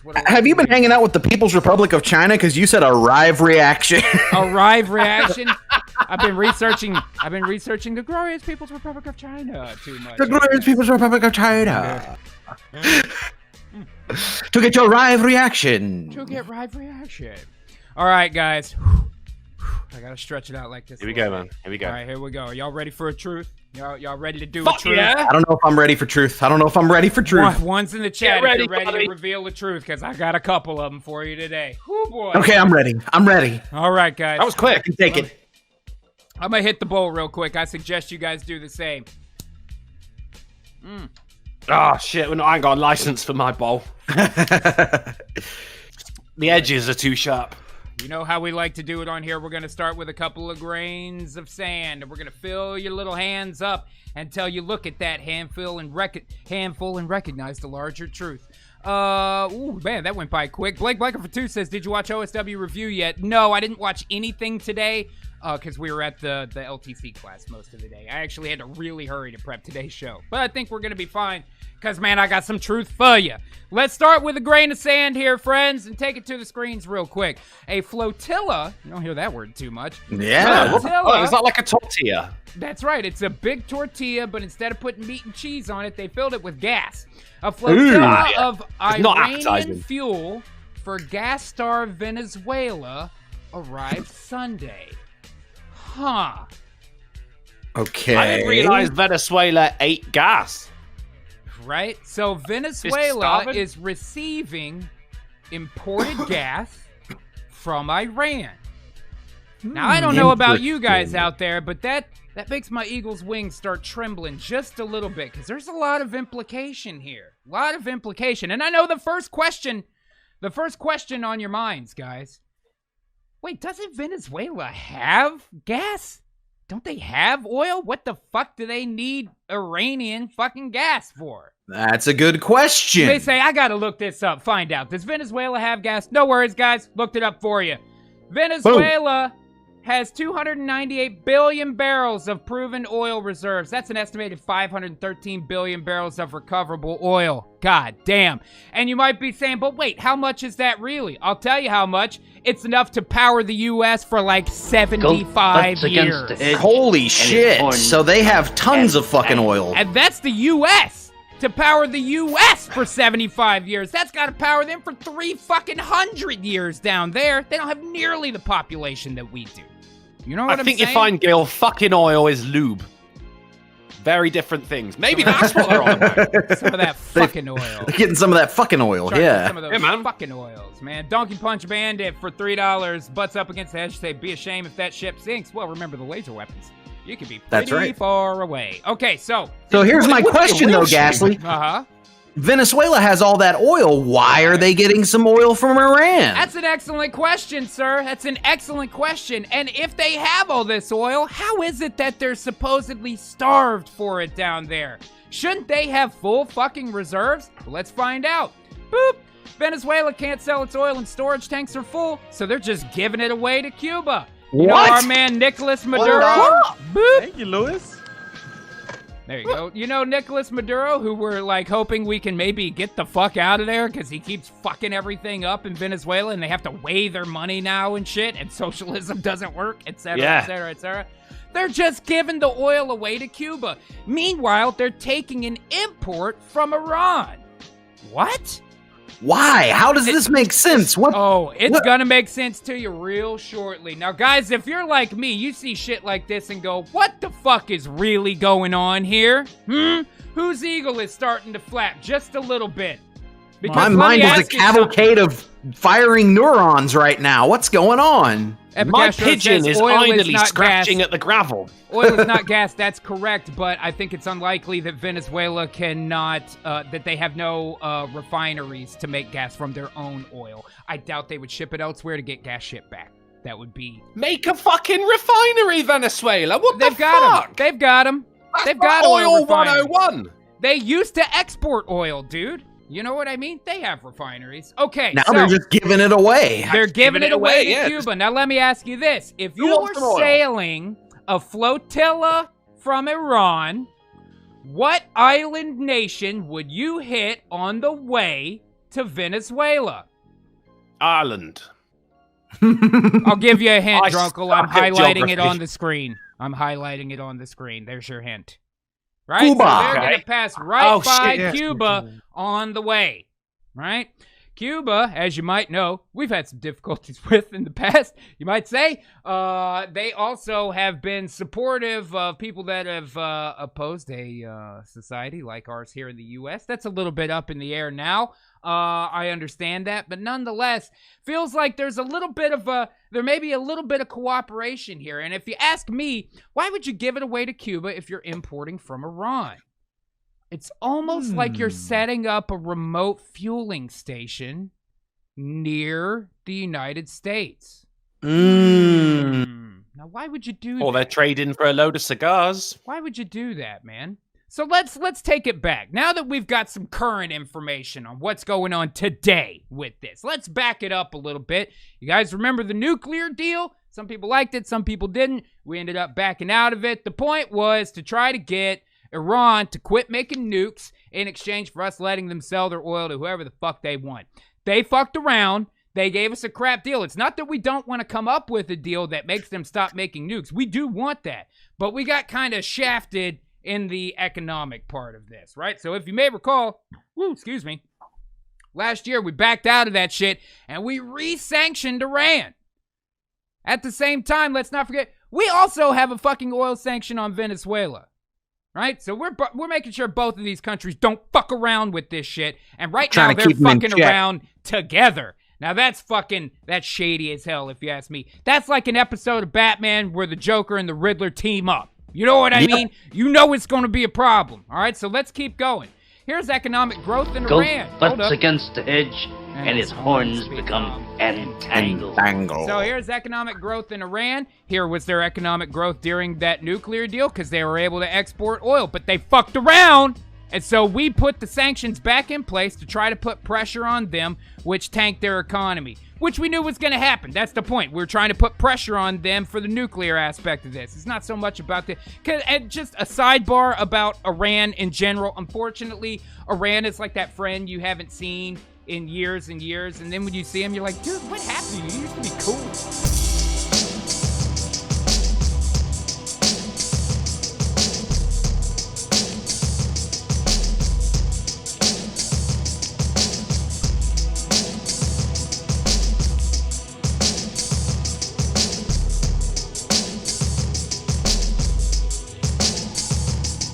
That's what. Have you been hanging out with the People's Republic of China? Because you said arrive reaction. Arrive reaction. I've been researching the glorious People's Republic of China too much. The glorious People's Republic of China. To get your arrive reaction. To get arrive reaction. All right, guys. I gotta stretch it out like this. Here we go, man. Here we go. All right, here we go. Are y'all ready for a truth? Y'all ready to do Fuck a truth? yeah. I don't know if I'm ready for truth. I don't know if I'm ready for truth. One's in the chat Get ready, if you're ready buddy. to reveal the truth, because I got a couple of them for you today. Whoo, boy. Okay, I'm ready. I'm ready. All right, guys. That was quick. I can take it. I'm gonna hit the bowl real quick. I suggest you guys do the same. Oh, shit. I ain't got a license for my bowl. The edges are too sharp. You know how we like to do it on here. We're going to start with a couple of grains of sand, and we're going to fill your little hands up until you look at that handful and recognize the larger truth. Ooh, man, that went by quick. Blake Blaker for 2 says, did you watch OSW review yet? No, I didn't watch anything today because we were at the LTC class most of the day. I actually had to really hurry to prep today's show, but I think we're going to be fine because, man, I got some truth for you. Let's start with a grain of sand here, friends, and take it to the screens real quick. A flotilla, you don't hear that word too much. Yeah. Flotilla. Oh, is that like a tortilla? That's right. It's a big tortilla, but instead of putting meat and cheese on it, they filled it with gas. A flotilla of not Iranian appetizing. fuel for gas-starved Venezuela arrived Sunday. Huh. Okay. I didn't realize Venezuela ate gas. Right? So Venezuela starving? is receiving imported gas from Iran. Now, I don't know about you guys out there, but that makes my eagle's wings start trembling just a little bit, because there's a lot of implication here. A lot of implication. And I know the first question on your minds, guys. Wait, doesn't Venezuela have gas? Don't they have oil? What the fuck do they need Iranian fucking gas for? That's a good question. They say, I gotta look this up, find out. Does Venezuela have gas? No worries, guys. Looked it up for you. Venezuela has 298 billion barrels of proven oil reserves. That's an estimated 513 billion barrels of recoverable oil. God damn. And you might be saying, but wait, how much is that really? I'll tell you how much. It's enough to power the U.S. for like 75 years. Holy shit. So they have tons of fucking oil. And that's the U.S. to power the U.S. for 75 years. That's got to power them for 300 years down there. They don't have nearly the population that we do. You know what I'm saying? I think you find, Gil, fucking oil is lube. Very different things. Maybe that's what they're on about. Some of that fucking oil. They're getting some of that fucking oil, Trying to get yeah. some of those fucking oils, man. Donkey Punch Bandit for $3. Butts up against the hedge. Say, be a shame if that ship sinks. Well, remember the laser weapons. You can be pretty far away. Okay, so here's my question, though, Ghastly. Uh-huh. Venezuela has all that oil. Why are they getting some oil from Iran? That's an excellent question, sir. That's an excellent question. And if they have all this oil, how is it that they're supposedly starved for it down there? Shouldn't they have full fucking reserves? Well, let's find out. Boop. Venezuela can't sell its oil and storage tanks are full, so they're just giving it away to Cuba. You know our man Nicolas Maduro? Boop. Thank you, Louis. There you go. You know Nicolas Maduro, who we're like hoping we can maybe get the fuck out of there because he keeps fucking everything up in Venezuela and they have to weigh their money now and shit and socialism doesn't work, etc., etc., etc. They're just giving the oil away to Cuba. Meanwhile, they're taking an import from Iran. What? Why? How does this make sense? What? Oh, it's gonna make sense to you real shortly. Now, guys, if you're like me, you see shit like this and go, what the fuck is really going on here? Whose eagle is starting to flap just a little bit? Because my mind is a cavalcade of firing neurons right now. What's going on? My pigeon is idly scratching at the gravel. Oil is not gas, that's correct, but I think it's unlikely that Venezuela cannot, that they have no refineries to make gas from their own oil. I doubt they would ship it elsewhere to get gas shipped back. That would be... Make a fucking refinery, Venezuela. What the fuck? They've got them. They've got oil refineries. 101. They used to export oil, dude. You know what I mean? They have refineries. Okay, now they're just giving it away. They're giving it away to Cuba. Now let me ask you this. If you were sailing a flotilla from Iran, what island nation would you hit on the way to Venezuela? Ireland. I'll give you a hint, I Drunkle. I'm suck at highlighting it geography. on the screen. I'm highlighting it on the screen. There's your hint. Right? Cuba. So they're Okay. going to pass right Oh, by shit, yes. Cuba on the way. Right? Cuba, as you might know, we've had some difficulties with in the past, you might say. They also have been supportive of people that have opposed a society like ours here in the U.S. That's a little bit up in the air now. I understand that, but nonetheless, feels like there may be a little bit of cooperation here. And if you ask me, why would you give it away to Cuba if you're importing from Iran? It's almost like you're setting up a remote fueling station near the United States. Now, why would you do that? Or they're trading for a load of cigars. Why would you do that, man? So let's take it back. Now that we've got some current information on what's going on today with this, let's back it up a little bit. You guys remember the nuclear deal? Some people liked it, some people didn't. We ended up backing out of it. The point was to try to get Iran to quit making nukes in exchange for us letting them sell their oil to whoever the fuck they want. They fucked around. They gave us a crap deal. It's not that we don't want to come up with a deal that makes them stop making nukes. We do want that. But we got kind of shafted in the economic part of this, right? So if you may recall, last year we backed out of that shit and we re-sanctioned Iran. At the same time, let's not forget, we also have a fucking oil sanction on Venezuela. Right? So we're making sure both of these countries don't fuck around with this shit. And right now they're fucking around together. Now that's shady as hell if you ask me. That's like an episode of Batman where the Joker and the Riddler team up. You know what I mean? You know it's going to be a problem. All right, so let's keep going. Here's economic growth in Iran. Butts against the hedge, and his horns become entangled. So here's economic growth in Iran. Here was their economic growth during that nuclear deal because they were able to export oil, but they fucked around. And so we put the sanctions back in place to try to put pressure on them, which tanked their economy, which we knew was going to happen. That's the point. We're trying to put pressure on them for the nuclear aspect of this. It's not so much about and just a sidebar about Iran in general. Unfortunately, Iran is like that friend you haven't seen in years and years, and then when you see him, you're like, dude, what happened to you? You used to be cool.